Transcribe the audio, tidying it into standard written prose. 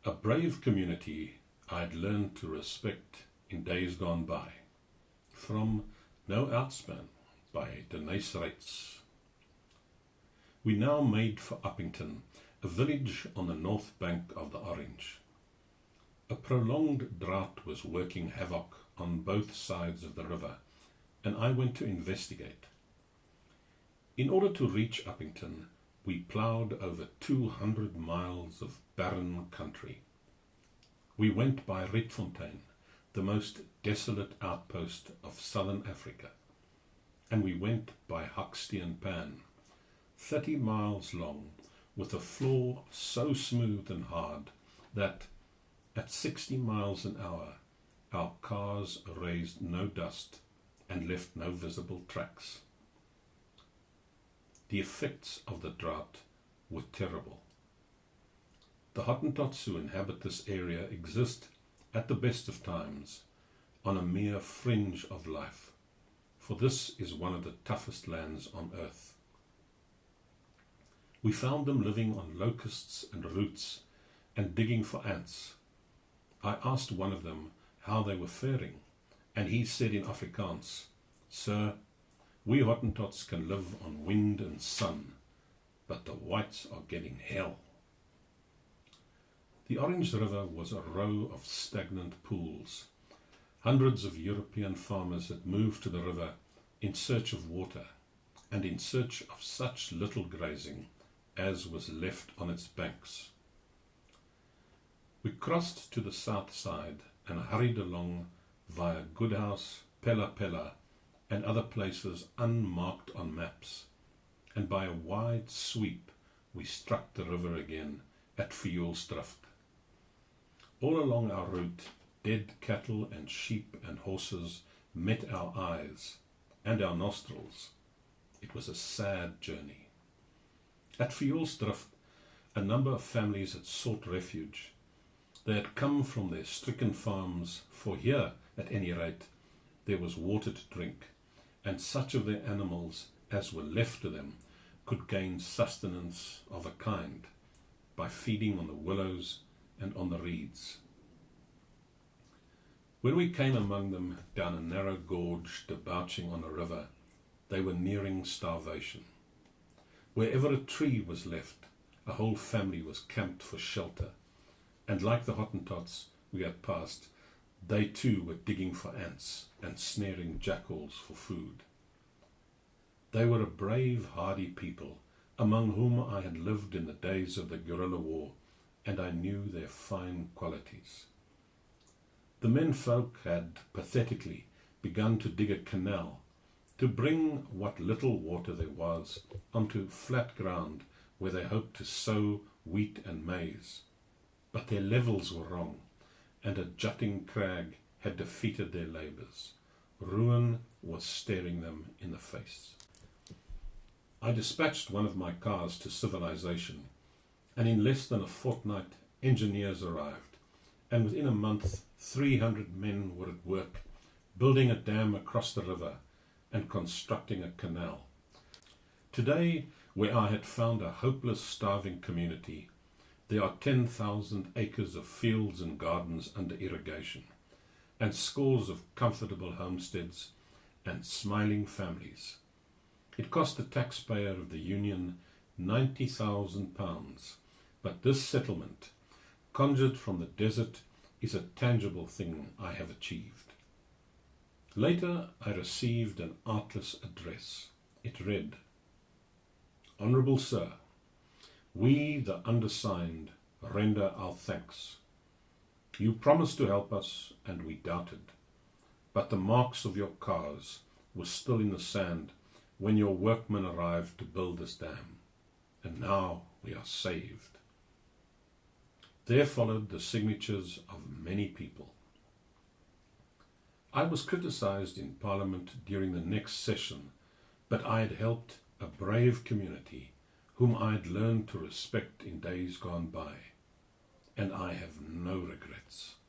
A brave community I'd learned to respect in days gone by. From No Outspan by Deneys Reitz. We now made for Uppington, a village on the north bank of the Orange. A prolonged drought was working havoc on both sides of the river, and I went to investigate. In order to reach Uppington, we ploughed over 200 miles of barren country. We went by Rietfontein, the most desolate outpost of southern Africa, and we went by Hoxton Pan, 30 miles long, with a floor so smooth and hard that at 60 miles an hour our cars raised no dust and left no visible tracks. The effects of the drought were terrible. The Hottentots who inhabit this area exist, at the best of times, on a mere fringe of life, for this is one of the toughest lands on earth. We found them living on locusts and roots and digging for ants. I asked one of them how they were faring, and he said in Afrikaans, "Sir, we Hottentots can live on wind and sun, but the whites are getting hell." The Orange River was a row of stagnant pools. Hundreds of European farmers had moved to the river in search of water and in search of such little grazing as was left on its banks. We crossed to the south side and hurried along via Goodhouse, Pella Pella, and other places unmarked on maps, and by a wide sweep we struck the river again at Fjolsdrift. All along our route, dead cattle and sheep and horses met our eyes and our nostrils. It was a sad journey. At Fjolsdrift, a number of families had sought refuge. They had come from their stricken farms, for here, at any rate, there was water to drink, and such of their animals as were left to them could gain sustenance of a kind by feeding on the willows and on the reeds. When we came among them down a narrow gorge debouching on a river, they were nearing starvation. Wherever a tree was left, a whole family was camped for shelter, and like the Hottentots we had passed, they too were digging for ants and snaring jackals for food. They were a brave, hardy people, among whom I had lived in the days of the guerrilla war, and I knew their fine qualities. The menfolk had pathetically begun to dig a canal to bring what little water there was onto flat ground where they hoped to sow wheat and maize. But their levels were wrong, and a jutting crag had defeated their labours. Ruin was staring them in the face. I dispatched one of my cars to civilization, and in less than a fortnight engineers arrived, and within a month 300 men were at work, building a dam across the river and constructing a canal. Today, where I had found a hopeless, starving community, there are 10,000 acres of fields and gardens under irrigation, and scores of comfortable homesteads and smiling families. It cost the taxpayer of the Union £90,000, but this settlement, conjured from the desert, is a tangible thing I have achieved. Later I received an artless address. It read, "Honourable Sir, we, the undersigned, render our thanks. You promised to help us, and we doubted, but the marks of your cars were still in the sand when your workmen arrived to build this dam, and now we are saved." There followed the signatures of many people. I was criticised in Parliament during the next session, but I had helped a brave community whom I had learned to respect in days gone by, and I have no regrets.